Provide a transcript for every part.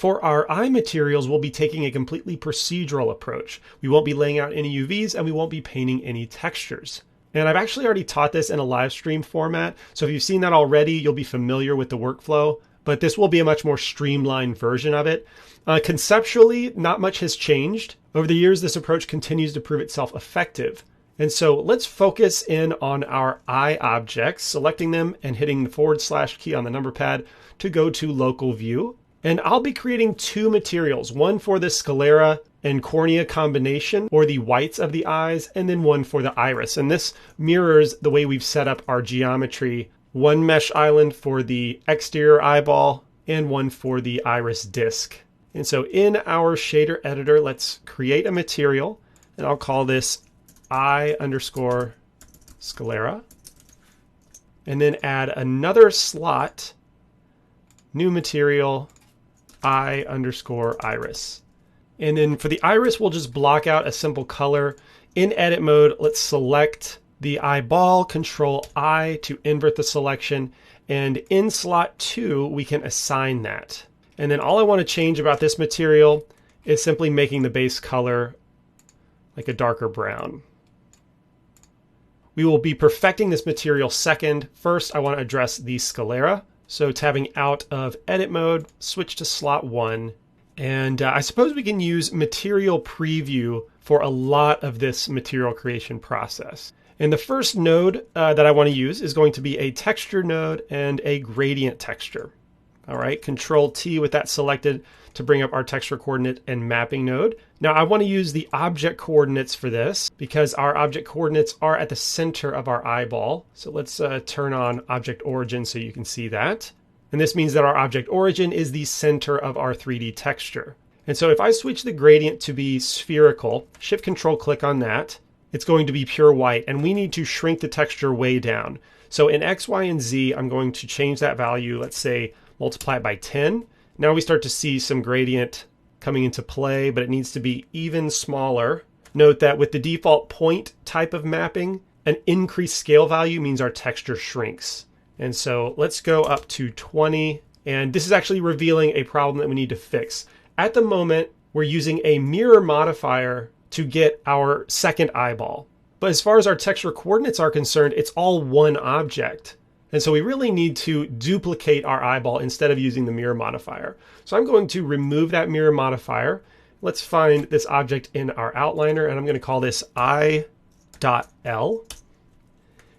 For our eye materials, we'll be taking a completely procedural approach. We won't be laying out any UVs and we won't be painting any textures. And I've actually already taught this in a live stream format, so if you've seen that already, you'll be familiar with the workflow, but this will be a much more streamlined version of it. Conceptually, not much has changed. Over the years, this approach continues to prove itself effective. And so let's focus in on our eye objects, selecting them and hitting the / key on the number pad to go to local view. And I'll be creating two materials, one for the sclera and cornea combination, or the whites of the eyes, and then one for the iris. And this mirrors the way we've set up our geometry. One mesh island for the exterior eyeball and one for the iris disc. And so in our shader editor, let's create a material, and I'll call this eye_sclera, and then add another slot, new material, eye_iris. And then for the iris, we'll just block out a simple color. In edit mode, let's select the eyeball, Control I to invert the selection. And in slot 2, we can assign that. And then all I want to change about this material is simply making the base color like a darker brown. We will be perfecting this material second. First, I want to address the sclera. So tabbing out of edit mode, switch to slot 1. And I suppose we can use material preview for a lot of this material creation process. And the first node that I want to use is going to be a texture node and a gradient texture. All right, Control T with that selected to bring up our texture coordinate and mapping node. Now I want to use the object coordinates for this because our object coordinates are at the center of our eyeball. So let's turn on object origin so you can see that. And this means that our object origin is the center of our 3D texture. And so if I switch the gradient to be spherical, Shift Control click on that, it's going to be pure white, and we need to shrink the texture way down. So in X, Y, and Z, I'm going to change that value, let's say multiply it by 10. Now we start to see some gradient coming into play, but it needs to be even smaller. Note that with the default point type of mapping, an increased scale value means our texture shrinks. And so let's go up to 20. And this is actually revealing a problem that we need to fix. At the moment, we're using a mirror modifier to get our second eyeball. But as far as our texture coordinates are concerned, it's all one object. And so we really need to duplicate our eyeball instead of using the mirror modifier. So I'm going to remove that mirror modifier. Let's find this object in our outliner, and I'm going to call this eye.l.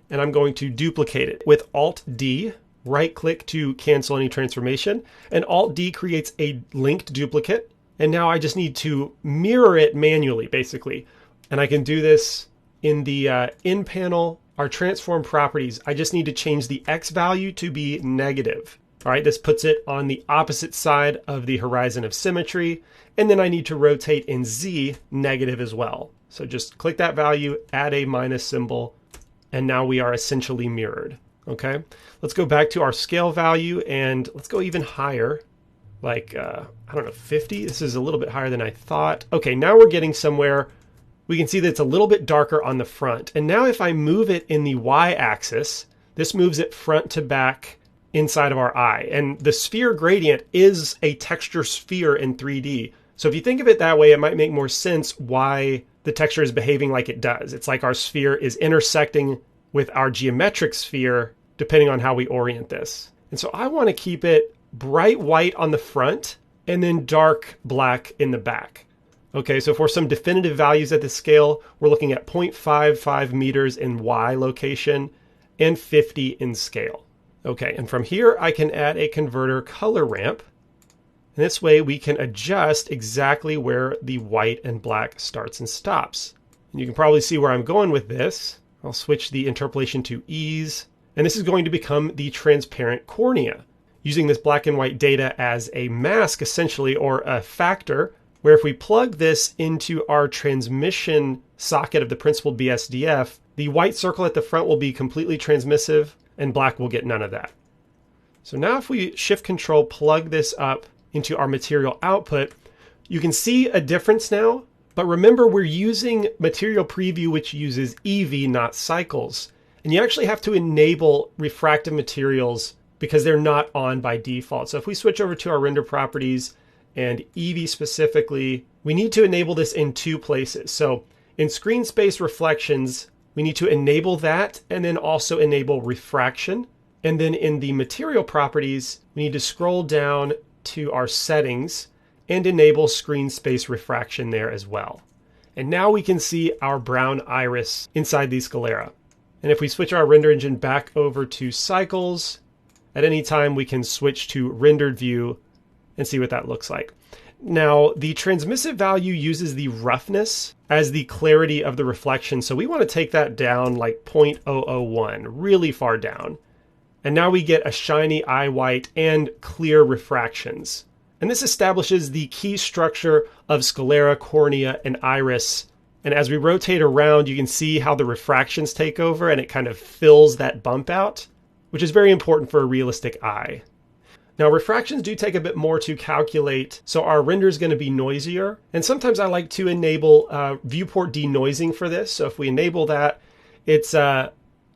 And I'm going to duplicate it with Alt-D, right-click to cancel any transformation, and Alt-D creates a linked duplicate. And now I just need to mirror it manually, basically. And I can do this in the in panel, our transform properties. I just need to change the X value to be negative. All right, this puts it on the opposite side of the horizon of symmetry. And then I need to rotate in Z negative as well. So just click that value, add a minus symbol, and now we are essentially mirrored. Okay, let's go back to our scale value and let's go even higher. Like, I don't know, 50. This is a little bit higher than I thought. Okay, now we're getting somewhere. We can see that it's a little bit darker on the front. And now if I move it in the Y-axis, this moves it front to back inside of our eye. And the sphere gradient is a texture sphere in 3D. So if you think of it that way, it might make more sense why the texture is behaving like it does. It's like our sphere is intersecting with our geometric sphere, depending on how we orient this. And so I want to keep it bright white on the front and then dark black in the back. Okay, so for some definitive values at this scale, we're looking at 0.55 meters in Y location and 50 in scale. Okay, and from here I can add a converter color ramp. And this way we can adjust exactly where the white and black starts and stops. And you can probably see where I'm going with this. I'll switch the interpolation to ease. And this is going to become the transparent cornea, using this black and white data as a mask essentially, or a factor, where if we plug this into our transmission socket of the principled BSDF, the white circle at the front will be completely transmissive and black will get none of that. So now if we Shift Control plug this up into our material output, you can see a difference now. But remember, we're using material preview, which uses EV, not cycles. And you actually have to enable refractive materials because they're not on by default. So if we switch over to our render properties and Eevee specifically, we need to enable this in two places. So in screen space reflections, we need to enable that and then also enable refraction. And then in the material properties, we need to scroll down to our settings and enable screen space refraction there as well. And now we can see our brown iris inside the sclera. And if we switch our render engine back over to cycles, at any time we can switch to rendered view and see what that looks like. Now, the transmissive value uses the roughness as the clarity of the reflection. So we want to take that down like 0.001, really far down. And now we get a shiny eye white and clear refractions. And this establishes the key structure of sclera, cornea, and iris. And as we rotate around, you can see how the refractions take over and it kind of fills that bump out, which is very important for a realistic eye. Now, refractions do take a bit more to calculate, so our render is going to be noisier. And sometimes I like to enable viewport denoising for this. So if we enable that, it's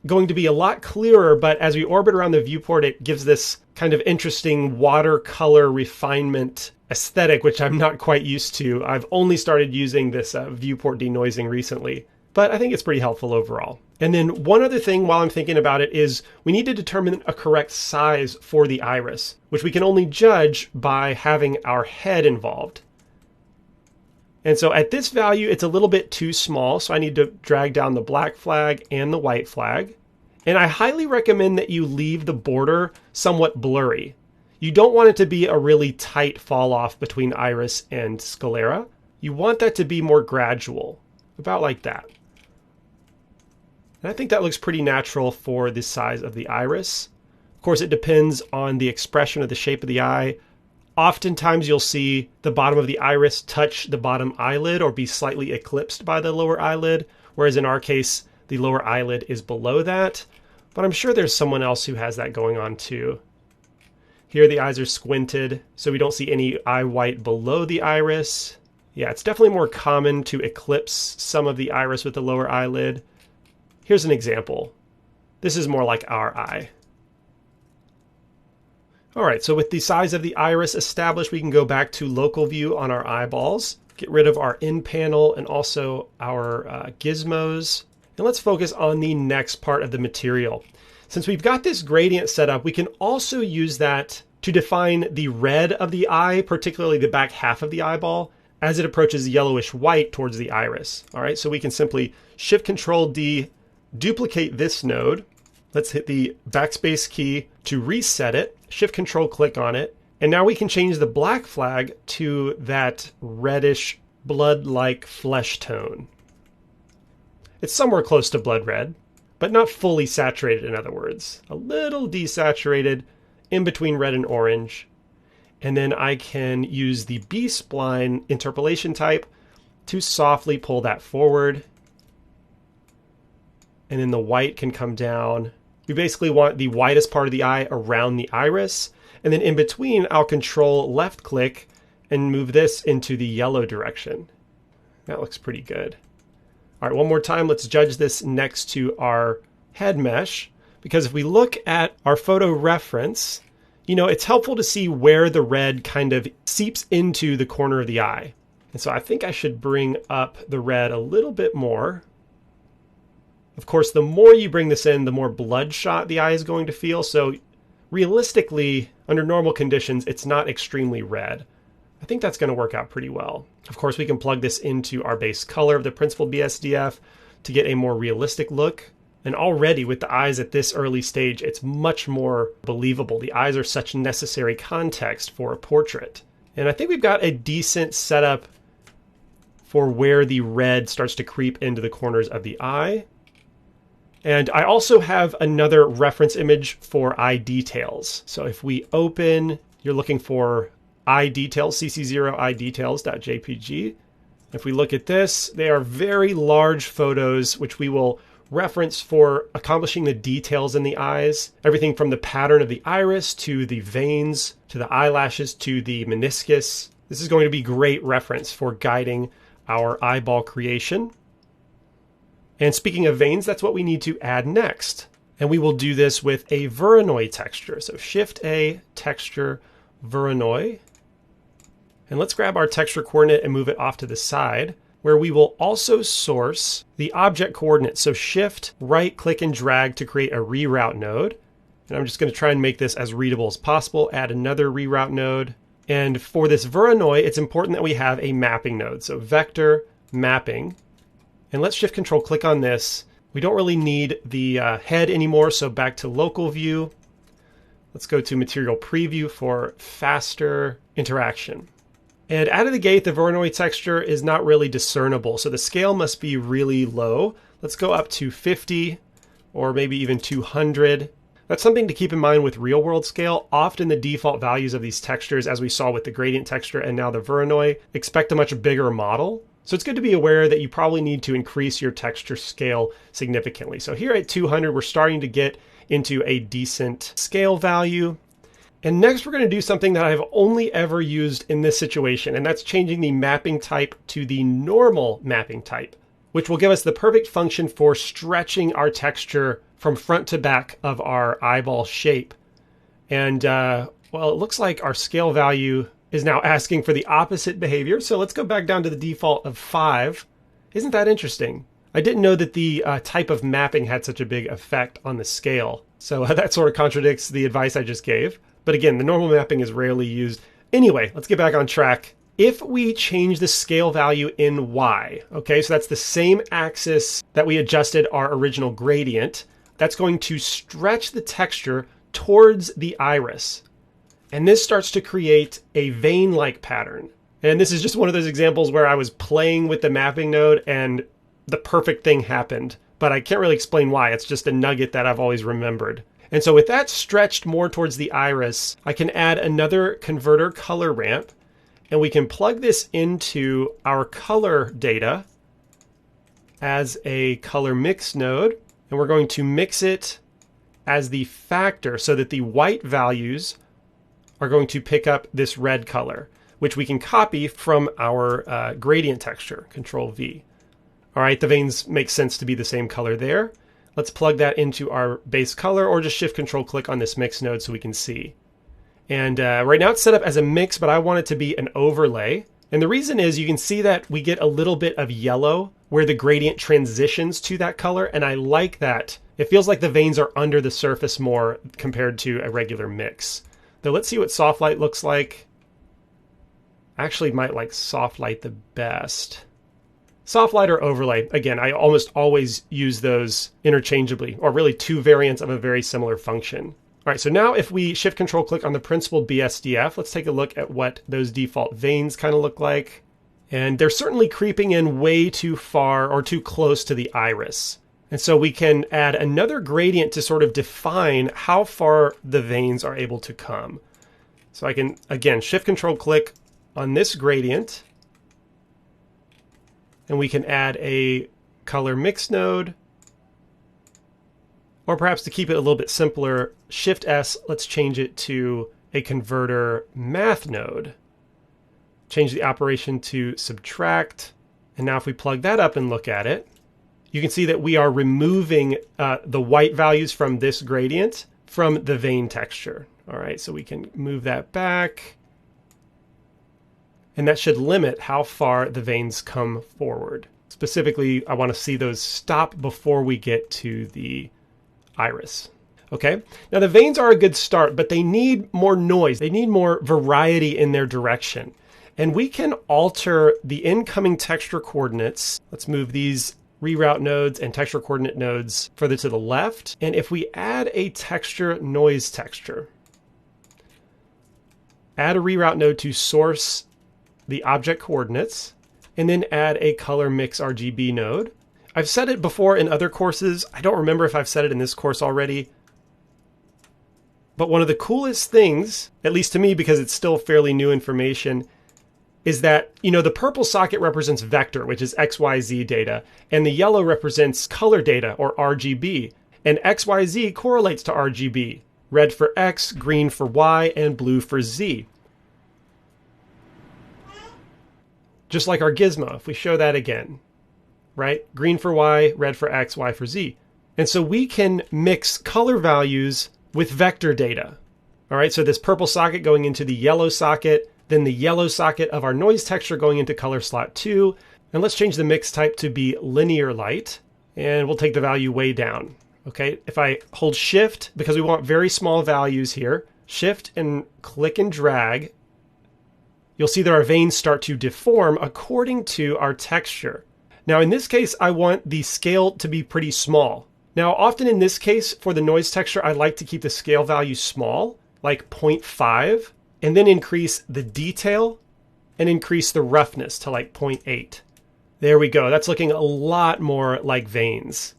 going to be a lot clearer, but as we orbit around the viewport, it gives this kind of interesting watercolor refinement aesthetic, which I'm not quite used to. I've only started using this viewport denoising recently, but I think it's pretty helpful overall. And then one other thing while I'm thinking about it is we need to determine a correct size for the iris, which we can only judge by having our head involved. And so at this value, it's a little bit too small, so I need to drag down the black flag and the white flag. And I highly recommend that you leave the border somewhat blurry. You don't want it to be a really tight fall off between iris and sclera. You want that to be more gradual, about like that. And I think that looks pretty natural for the size of the iris. Of course, it depends on the expression of the shape of the eye. Oftentimes you'll see the bottom of the iris touch the bottom eyelid or be slightly eclipsed by the lower eyelid, whereas in our case, the lower eyelid is below that. But I'm sure there's someone else who has that going on too. Here the eyes are squinted, so we don't see any eye white below the iris. Yeah, it's definitely more common to eclipse some of the iris with the lower eyelid. Here's an example. This is more like our eye. All right, so with the size of the iris established, we can go back to local view on our eyeballs, get rid of our in panel and also our gizmos. And let's focus on the next part of the material. Since we've got this gradient set up, we can also use that to define the red of the eye, particularly the back half of the eyeball, as it approaches yellowish white towards the iris. All right, so we can simply Shift-Control-D, duplicate this node. Let's hit the backspace key to reset it, Shift-Control-click on it, and now we can change the black flag to that reddish blood-like flesh tone. It's somewhere close to blood red, but not fully saturated, in other words. A little desaturated in between red and orange. And then I can use the B-spline interpolation type to softly pull that forward. And then the white can come down. We basically want the whitest part of the eye around the iris. And then in between, I'll control left click and move this into the yellow direction. That looks pretty good. All right, one more time, let's judge this next to our head mesh. Because if we look at our photo reference, you know, it's helpful to see where the red kind of seeps into the corner of the eye. And so I think I should bring up the red a little bit more. Of course, the more you bring this in, the more bloodshot the eye is going to feel. So realistically, under normal conditions, it's not extremely red. I think that's going to work out pretty well. Of course, we can plug this into our base color of the principled BSDF to get a more realistic look. And already with the eyes at this early stage, it's much more believable. The eyes are such necessary context for a portrait. And I think we've got a decent setup for where the red starts to creep into the corners of the eye. And I also have another reference image for eye details. So if we open, you're looking for eye details, CC0 eye details.jpg. If we look at this, they are very large photos, which we will reference for accomplishing the details in the eyes. Everything from the pattern of the iris to the veins, to the eyelashes, to the meniscus. This is going to be great reference for guiding our eyeball creation. And speaking of veins, that's what we need to add next. And we will do this with a Voronoi texture. So Shift-A, Texture, Voronoi. And let's grab our texture coordinate and move it off to the side, where we will also source the object coordinates. So shift, right click and drag to create a reroute node. And I'm just going to try and make this as readable as possible. Add another reroute node. And for this Voronoi, it's important that we have a mapping node. So vector mapping. And let's shift control click on this. We don't really need the head anymore. So back to local view. Let's go to material preview for faster interaction. And out of the gate, the Voronoi texture is not really discernible. So the scale must be really low. Let's go up to 50 or maybe even 200. That's something to keep in mind with real world scale. Often the default values of these textures, as we saw with the gradient texture and now the Voronoi, expect a much bigger model. So it's good to be aware that you probably need to increase your texture scale significantly. So here at 200, we're starting to get into a decent scale value. And next we're going to do something that I've only ever used in this situation, and that's changing the mapping type to the normal mapping type, which will give us the perfect function for stretching our texture from front to back of our eyeball shape. And well, it looks like our scale value is now asking for the opposite behavior. So let's go back down to the default of 5. Isn't that interesting? I didn't know that the type of mapping had such a big effect on the scale. So that sort of contradicts the advice I just gave. But again, the normal mapping is rarely used. Anyway, let's get back on track. If we change the scale value in Y, okay, so that's the same axis that we adjusted our original gradient, that's going to stretch the texture towards the iris. And this starts to create a vein-like pattern. And this is just one of those examples where I was playing with the mapping node and the perfect thing happened. But I can't really explain why. It's just a nugget that I've always remembered. And so with that stretched more towards the iris, I can add another converter color ramp, and we can plug this into our color data as a color mix node. And we're going to mix it as the factor so that the white values are going to pick up this red color, which we can copy from our gradient texture, Control V. All right, the veins make sense to be the same color there. Let's plug that into our base color, or just shift control click on this mix node so we can see. And right now it's set up as a mix, but I want it to be an overlay. And the reason is you can see that we get a little bit of yellow where the gradient transitions to that color. And I like that. It feels like the veins are under the surface more compared to a regular mix. So let's see what soft light looks like. I actually might like soft light the best. Soft light or overlay. Again, I almost always use those interchangeably, or really two variants of a very similar function. All right, so now if we shift control click on the principled BSDF, let's take a look at what those default veins kind of look like. And they're certainly creeping in way too far or too close to the iris. And so we can add another gradient to sort of define how far the veins are able to come. So I can, again, shift control click on this gradient, and we can add a color mix node. Or perhaps to keep it a little bit simpler, Shift S, let's change it to a converter math node. Change the operation to subtract. And now if we plug that up and look at it, you can see that we are removing the white values from this gradient from the vein texture. All right, so we can move that back. And that should limit how far the veins come forward. Specifically, I want to see those stop before we get to the iris. Okay, now the veins are a good start, but they need more noise. They need more variety in their direction. And we can alter the incoming texture coordinates. Let's move these reroute nodes and texture coordinate nodes further to the left. And if we add a texture noise texture, add a reroute node to source the object coordinates, and then add a color mix RGB node. I've said it before in other courses. I don't remember if I've said it in this course already. But one of the coolest things, at least to me because it's still fairly new information, is that, you know, the purple socket represents vector, which is XYZ data, and the yellow represents color data, or RGB. And XYZ correlates to RGB. Red for X, green for Y, and blue for Z. Just like our gizmo, if we show that again, right? Green for Y, red for X, Y for Z. And so we can mix color values with vector data. All right, so this purple socket going into the yellow socket, then the yellow socket of our noise texture going into color slot 2. And let's change the mix type to be linear light, and we'll take the value way down. Okay, if I hold shift, because we want very small values here, shift and click and drag, you'll see that our veins start to deform according to our texture. Now in this case, I want the scale to be pretty small. Now often in this case, for the noise texture, I like to keep the scale value small, like 0.5, and then increase the detail and increase the roughness to like 0.8. There we go. That's looking a lot more like veins.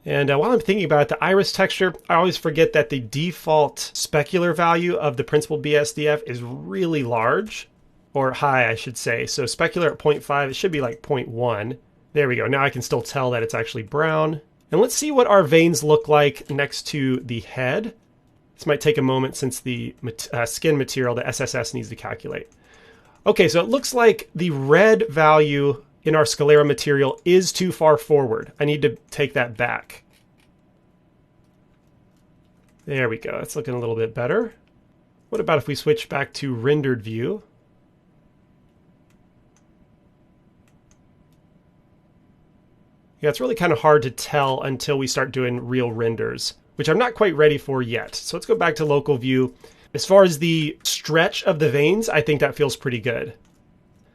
And while I'm thinking about it, the iris texture, I always forget that the default specular value of the principled BSDF is really large, or high, I should say. So specular at 0.5, it should be like 0.1. There we go. Now I can still tell that it's actually brown. And let's see what our veins look like next to the head. This might take a moment since the skin material, the SSS, needs to calculate. Okay, so it looks like the red value in our sclera material is too far forward. I need to take that back. There we go. That's looking a little bit better. What about if we switch back to rendered view? Yeah, it's really kind of hard to tell until we start doing real renders, which I'm not quite ready for yet. So let's go back to local view. As far as the stretch of the veins, I think that feels pretty good.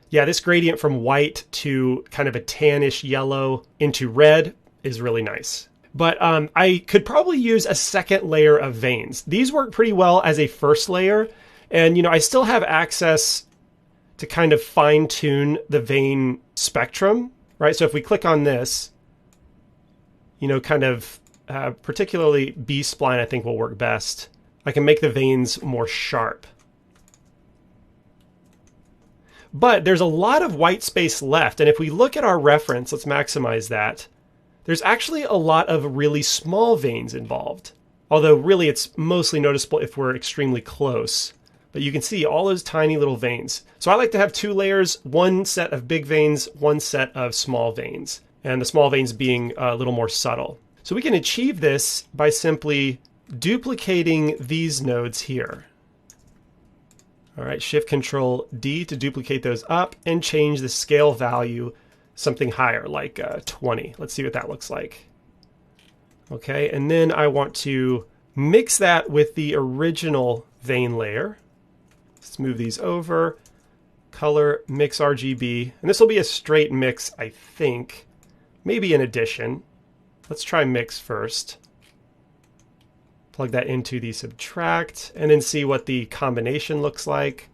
Yeah, this gradient from white to kind of a tannish yellow into red is really nice. But I could probably use a second layer of veins. These work pretty well as a first layer. And, you know, I still have access to kind of fine tune the vein spectrum, right? So if we click on this, you know, kind of particularly B-spline, I think will work best. I can make the veins more sharp. But there's a lot of white space left. And if we look at our reference, let's maximize that. There's actually a lot of really small veins involved. Although really it's mostly noticeable if we're extremely close. But you can see all those tiny little veins. So I like to have two layers, one set of big veins, one set of small veins. And the small veins being a little more subtle. So we can achieve this by simply duplicating these nodes here. All right, Shift Control D to duplicate those up and change the scale value something higher, like 20. Let's see what that looks like. Okay, and then I want to mix that with the original vein layer. Let's move these over. Color, mix RGB. And this will be a straight mix, I think. Maybe an addition. Let's try mix first. Plug that into the subtract and then see what the combination looks like.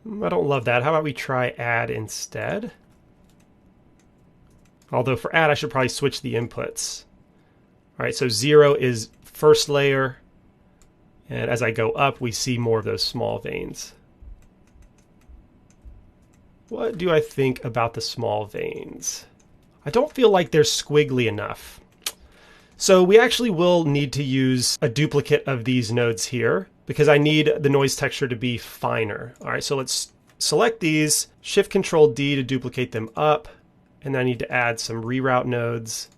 I don't love that. How about we try add instead? Although for add, I should probably switch the inputs. All right, so 0 is first layer. And as I go up, we see more of those small veins. What do I think about the small veins? I don't feel like they're squiggly enough. So we actually will need to use a duplicate of these nodes here because I need the noise texture to be finer. All right, so let's select these, Shift Control D to duplicate them up, and then I need to add some reroute nodes.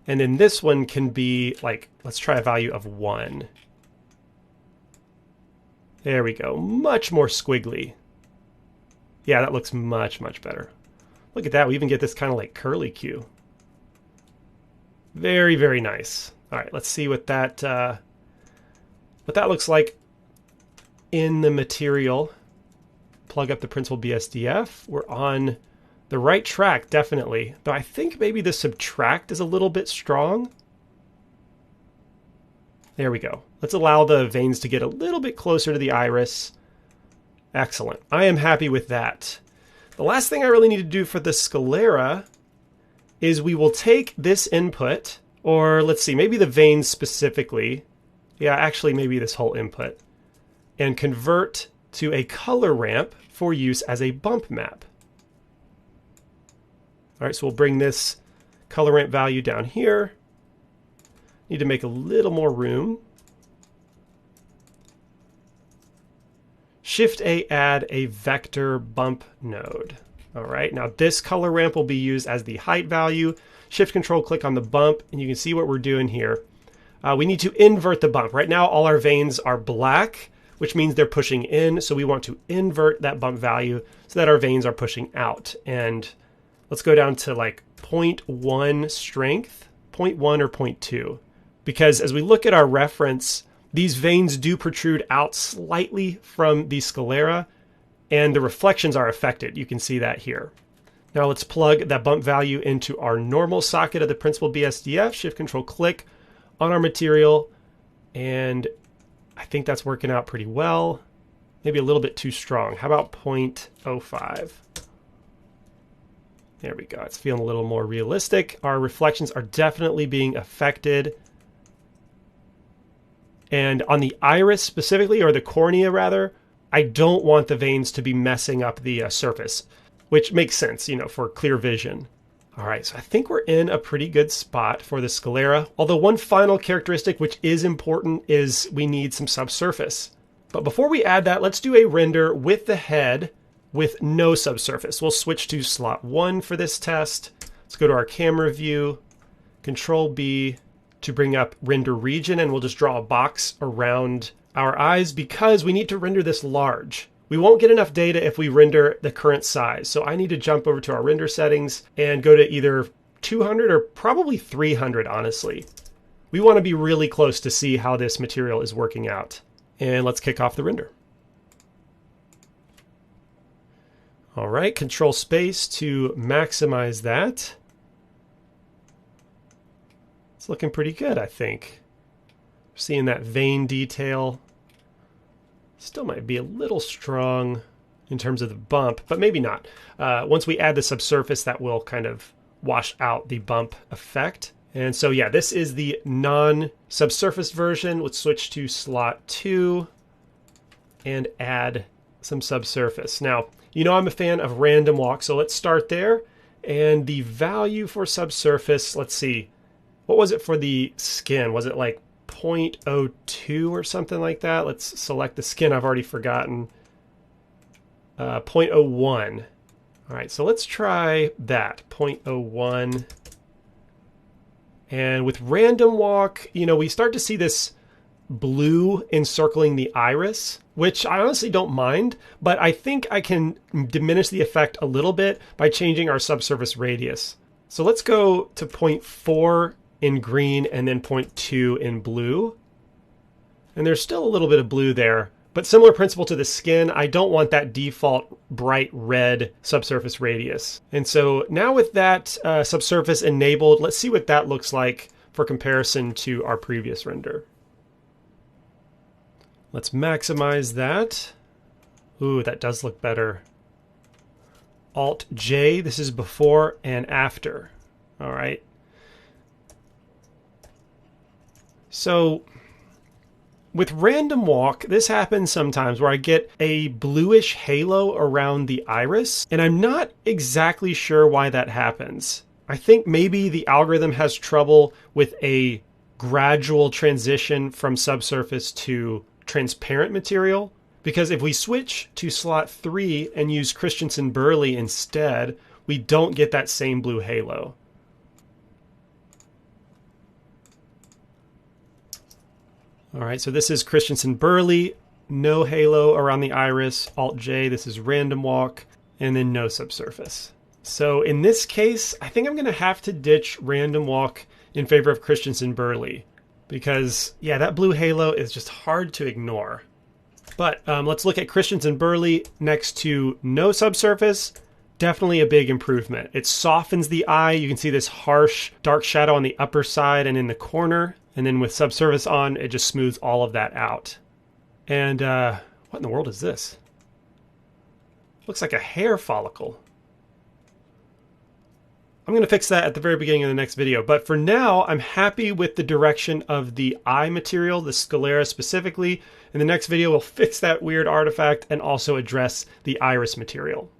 And then this one can be like, let's try a value of 1. There we go, much more squiggly. Yeah, that looks much, much better. Look at that, we even get this kind of like curly Q. Very, very nice. All right, let's see what that looks like in the material. Plug up the principled BSDF. We're on the right track, definitely. Though I think maybe the subtract is a little bit strong. There we go. Let's allow the veins to get a little bit closer to the iris. Excellent. I am happy with that. The last thing I really need to do for the sclera is we will take this input, or let's see, maybe the veins specifically. Yeah, actually maybe this whole input. And convert to a color ramp for use as a bump map. All right, so we'll bring this color ramp value down here. Need to make a little more room. Shift A, add a vector bump node. All right, now this color ramp will be used as the height value. Shift Control, click on the bump, and you can see what we're doing here. we need to invert the bump. Right now, all our veins are black, which means they're pushing in. So we want to invert that bump value so that our veins are pushing out. And let's go down to like 0.1 strength, 0.1 or 0.2. Because as we look at our reference, these veins do protrude out slightly from the sclera, and the reflections are affected. You can see that here. Now let's plug that bump value into our normal socket of the principal BSDF, Shift-Control-Click on our material, and I think that's working out pretty well. Maybe a little bit too strong. How about 0.05? There we go. It's feeling a little more realistic. Our reflections are definitely being affected. And on the iris specifically, or the cornea rather, I don't want the veins to be messing up the surface, which makes sense, you know, for clear vision. All right, so I think we're in a pretty good spot for the sclera. Although one final characteristic which is important is we need some subsurface. But before we add that, let's do a render with the head with no subsurface. We'll switch to slot 1 for this test. Let's go to our camera view, Control B to bring up render region, and we'll just draw a box around our eyes because we need to render this large. We won't get enough data if we render the current size. So I need to jump over to our render settings and go to either 200 or probably 300, honestly. We want to be really close to see how this material is working out. And let's kick off the render. All right, Control Space to maximize that. It's looking pretty good, I think. Seeing that vein detail. Still might be a little strong in terms of the bump, but maybe not. Once we add the subsurface, that will kind of wash out the bump effect. And so, yeah, this is the non-subsurface version. Let's switch to slot 2 and add some subsurface. Now, you know I'm a fan of random walk, so let's start there. And the value for subsurface, let's see. What was it for the skin? Was it like 0.02 or something like that? Let's select the skin. I've already forgotten. 0.01. All right, so let's try that, 0.01. And with random walk, you know, we start to see this blue encircling the iris, which I honestly don't mind, but I think I can diminish the effect a little bit by changing our subsurface radius. So let's go to 0.4 in green and then 0.2 in blue. And there's still a little bit of blue there, but similar principle to the skin, I don't want that default bright red subsurface radius. And so now with that subsurface enabled, let's see what that looks like for comparison to our previous render. Let's maximize that. Ooh, that does look better. Alt J, this is before and after. All right. So with random walk, this happens sometimes where I get a bluish halo around the iris, and I'm not exactly sure why that happens. I think maybe the algorithm has trouble with a gradual transition from subsurface to transparent material, because if we switch to slot 3 and use Christensen-Burley instead, we don't get that same blue halo. All right, so this is Christensen-Burley, no halo around the iris, Alt J, this is random walk, and then no subsurface. So in this case, I think I'm going to have to ditch random walk in favor of Christensen-Burley, because, yeah, that blue halo is just hard to ignore. But let's look at Christensen-Burley next to no subsurface. Definitely a big improvement. It softens the eye. You can see this harsh dark shadow on the upper side and in the corner. And then with subsurface on, it just smooths all of that out. And what in the world is this? Looks like a hair follicle. I'm going to fix that at the very beginning of the next video. But for now, I'm happy with the direction of the eye material, the sclera specifically. In the next video, we'll fix that weird artifact and also address the iris material.